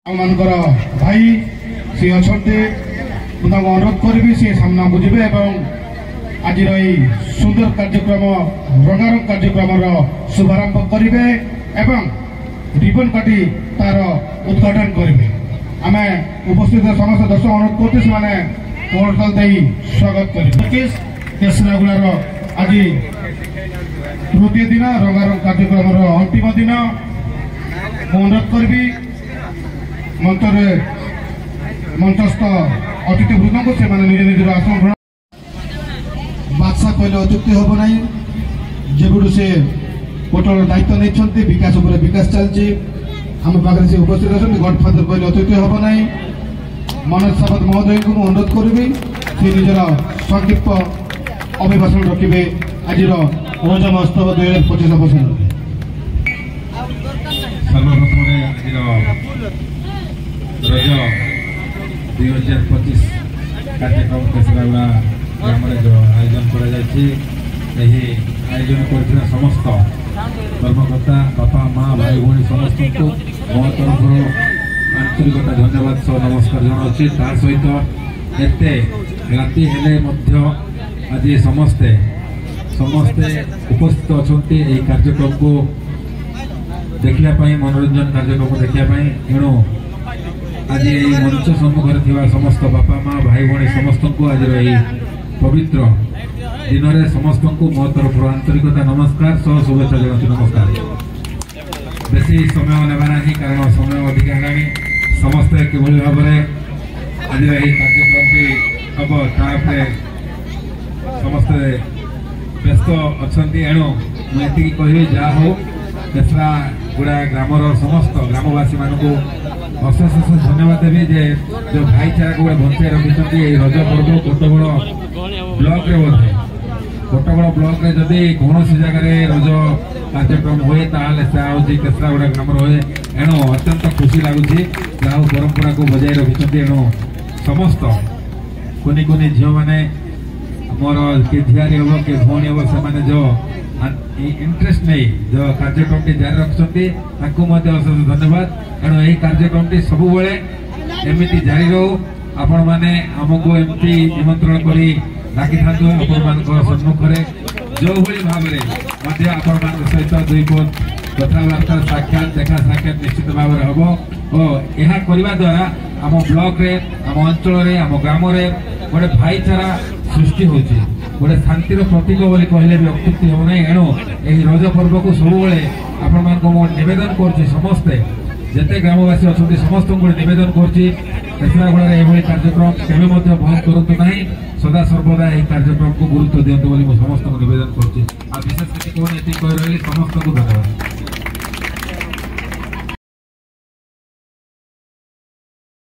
आमर भाई सी अच्छा अनुरोध करी सी सामना को जी आज सुंदर कार्यक्रम रंगारंग कार्यक्रम शुभारंभ करेंगे रिबन काटी तार उद्घाटन करेंगे। आम उपस्थित समस्त दर्शक अनुरोध करते स्वागत करेसरागुड़ार आज तृतीय दिन रंगारंग कार्यक्रम अंतिम दिन अनुरोध करी मंचस्थ अतिथि वृंद को निज निज आसन ग्रहण बादशाह कहले अत्युक्ति हम ना जेबू से पोर्टल दायित्व नहीं विकास विकास चलती आम पाखे से उपस्थित अच्छा गडफादर कहले अत्युक्ति हम ना मनोज सावंत महोदय को अनुरोध करी से निजर संक्षिप्त अभिभाषण रखिए आज रज महोत्सव 2025 अवसर रज 2025 कार्यक्रम केसरागुड़ा ग्राम जो आयोजन आयोजन कर समस्त कर्मकर्ता बापा माँ भाई भाई समस्त को मो तरफ आंतरिकता धन्यवाद सह नमस्कार जनाऊँगी। ता सहित एते राति हेले आज समस्ते उपस्थित अच्छा कार्यक्रम को देखापी मनोरंजन कार्यक्रम देखापी एणु आज मंच सम्मुखें थी समस्त बापा माँ भाई भाई समस्त को आज पवित्र दिन में समस्त को मो तरफ आंतरिकता नमस्कार सह शुभेच्छा जनाऊँ। नमस्कार। बेसी समय नेबा नहीं कारण समय अधिक है समस्ते किभली भाव में आज कार्यक्रम हम तापे समस्ते व्यस्त अच्छा एणु मुझे कहि जहा हो केसरागुड़ा ग्रामर समस्त ग्रामवासी मानू अशेष अशेष धन्यवाद देवी जे जो भाईचारा को बंचाई रखी रज पर्व कोटगड़ ब्लॉक रे बोधे कोटगड़ ब्लॉक रे जदि कौन जगह रज कार्यक्रम हुए ताकि केसरागुड़ा ग्राम हुए एणु अत्यंत खुशी लगुच जहाँ परंपरा को बजाय रखी एणु समस्त कुनी कुनी झील मैंने मोर किए झियारी हम किए भौणी हम से जो इंटरेस्ट नहीं जो कार्यक्रम टी जारी रखुच्च अशेष धन्यवाद। एणु यही कार्यक्रम टी सब एमती जारी रो आपण मैंने आमको एमती निमंत्रण करी डाकी था सम्मुखें जो भाव में आपण सहित दुई पद कथबार्ता साक्षात देखा साक्षात निश्चित भाव में हम और यह करने द्वारा आम ब्लॉक रे आम अंचल आम ग्राम गोटे भाईचारा सृष्टि होती गोटे शांतिर प्रतीक बोली कहले भी अत्युक्ति हम ना। एणु यही रज पर्व को सब आपण नवेदन कर समस्ते जिते ग्रामवासी अच्छा समस्त को नवेदन करेसरागुड़ा ये कार्यक्रम केवे बंद करूँ ना सदा सर्वदा यह कार्यक्रम को गुरुत्व दिंतु समस्त को नवेदन कर विशेष किसी कह रही समस्त को धन्यवाद।